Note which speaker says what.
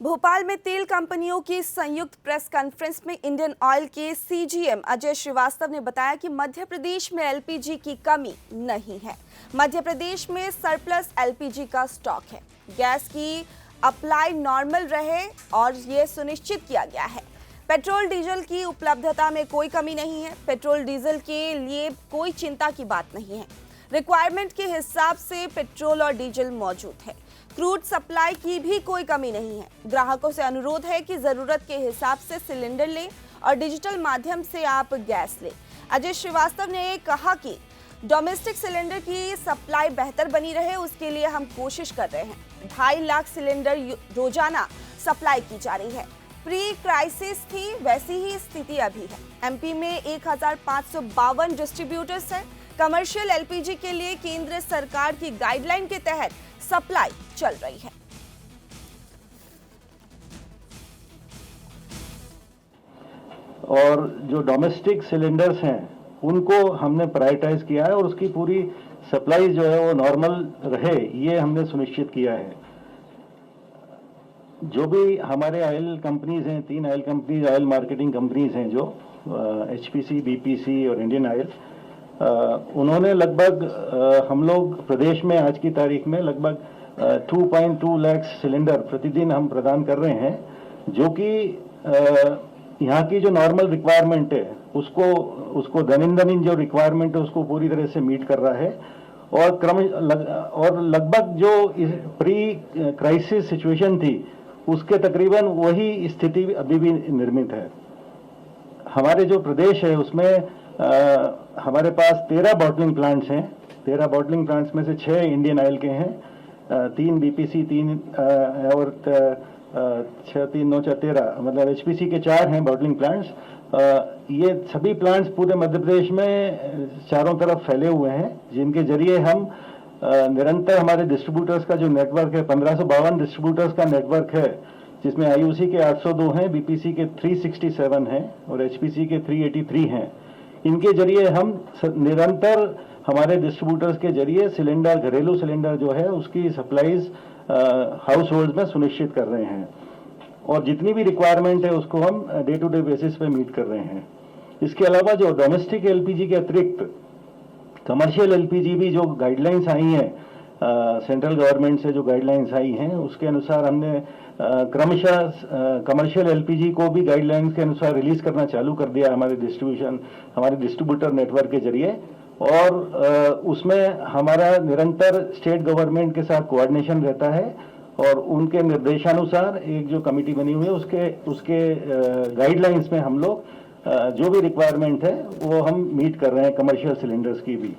Speaker 1: भोपाल में तेल कंपनियों की संयुक्त प्रेस कॉन्फ्रेंस में इंडियन ऑयल के सीजीएम अजय श्रीवास्तव ने बताया कि मध्य प्रदेश में एलपीजी की कमी नहीं है। मध्य प्रदेश में सरप्लस एलपीजी का स्टॉक है। गैस की अप्लाई नॉर्मल रहे और ये सुनिश्चित किया गया है। पेट्रोल डीजल की उपलब्धता में कोई कमी नहीं है। पेट्रोल डीजल के लिए कोई चिंता की बात नहीं है। रिक्वायरमेंट के हिसाब से पेट्रोल और डीजल मौजूद है। क्रूड सप्लाई की भी कोई कमी नहीं है। ग्राहकों से अनुरोध है कि जरूरत के हिसाब से सिलेंडर लें और डिजिटल माध्यम से आप गैस लें। अजय श्रीवास्तव ने कहा कि डोमेस्टिक सिलेंडर की सप्लाई बेहतर बनी रहे, उसके लिए हम कोशिश कर रहे हैं। 2.5 लाख सिलेंडर रोजाना सप्लाई की जा रही है। प्री क्राइसिस थी वैसी ही स्थिति अभी है। एमपी में 1552 डिस्ट्रीब्यूटर्स हैं। कमर्शियल एलपीजी के लिए केंद्र सरकार की गाइडलाइन के तहत सप्लाई चल रही है।
Speaker 2: और जो डोमेस्टिक सिलेंडर्स हैं उनको हमने प्रायोरिटाइज किया है और उसकी पूरी सप्लाई जो है वो नॉर्मल रहे, ये हमने सुनिश्चित किया है। जो भी हमारे ऑयल कंपनीज हैं, 3 oil companies, oil marketing companies हैं जो एचपीसी, बीपीसी और इंडियन ऑयल, उन्होंने लगभग हम लोग प्रदेश में आज की तारीख में लगभग 2.2 लाख सिलेंडर प्रतिदिन हम प्रदान कर रहे हैं, जो कि यहाँ की जो नॉर्मल रिक्वायरमेंट है उसको दैनंदिन जो रिक्वायरमेंट है उसको पूरी तरह से मीट कर रहा है। और लगभग जो प्री क्राइसिस सिचुएशन थी उसके तकरीबन वही स्थिति अभी भी निर्मित है। हमारे जो प्रदेश है उसमें हमारे पास 13 बॉटलिंग प्लांट्स हैं। 13 बॉटलिंग प्लांट्स में से 6 इंडियन ऑयल के हैं, 3 बीपीसी, 3 और 6, 3, 9, 13, मतलब एचपीसी के 4 हैं बॉटलिंग प्लांट्स। ये सभी प्लांट्स पूरे मध्य प्रदेश में चारों तरफ फैले हुए हैं, जिनके जरिए हम निरंतर हमारे डिस्ट्रीब्यूटर्स का जो नेटवर्क है, 1552 डिस्ट्रीब्यूटर्स का नेटवर्क है, जिसमें आईयूसी के 802 हैं, बीपीसी के 367 हैं और एचपीसी के 383 हैं। इनके जरिए हम निरंतर हमारे डिस्ट्रीब्यूटर्स के जरिए सिलेंडर, घरेलू सिलेंडर जो है उसकी सप्लाईज हाउस होल्ड में सुनिश्चित कर रहे हैं और जितनी भी रिक्वायरमेंट है उसको हम डे टू डे बेसिस पे मीट कर रहे हैं। इसके अलावा जो डोमेस्टिक एलपीजी के अतिरिक्त कमर्शियल एलपीजी भी जो गाइडलाइंस आई हैं, सेंट्रल गवर्नमेंट से जो गाइडलाइंस आई हैं उसके अनुसार हमने क्रमशः कमर्शियल एलपीजी को भी गाइडलाइंस के अनुसार रिलीज करना चालू कर दिया हमारे डिस्ट्रीब्यूटर नेटवर्क के जरिए। और उसमें हमारा निरंतर स्टेट गवर्नमेंट के साथ कोऑर्डिनेशन रहता है और उनके निर्देशानुसार एक जो कमेटी बनी हुई है उसके गाइडलाइंस में हम लोग जो भी रिक्वायरमेंट है वो हम मीट कर रहे हैं कमर्शियल सिलेंडर्स की भी।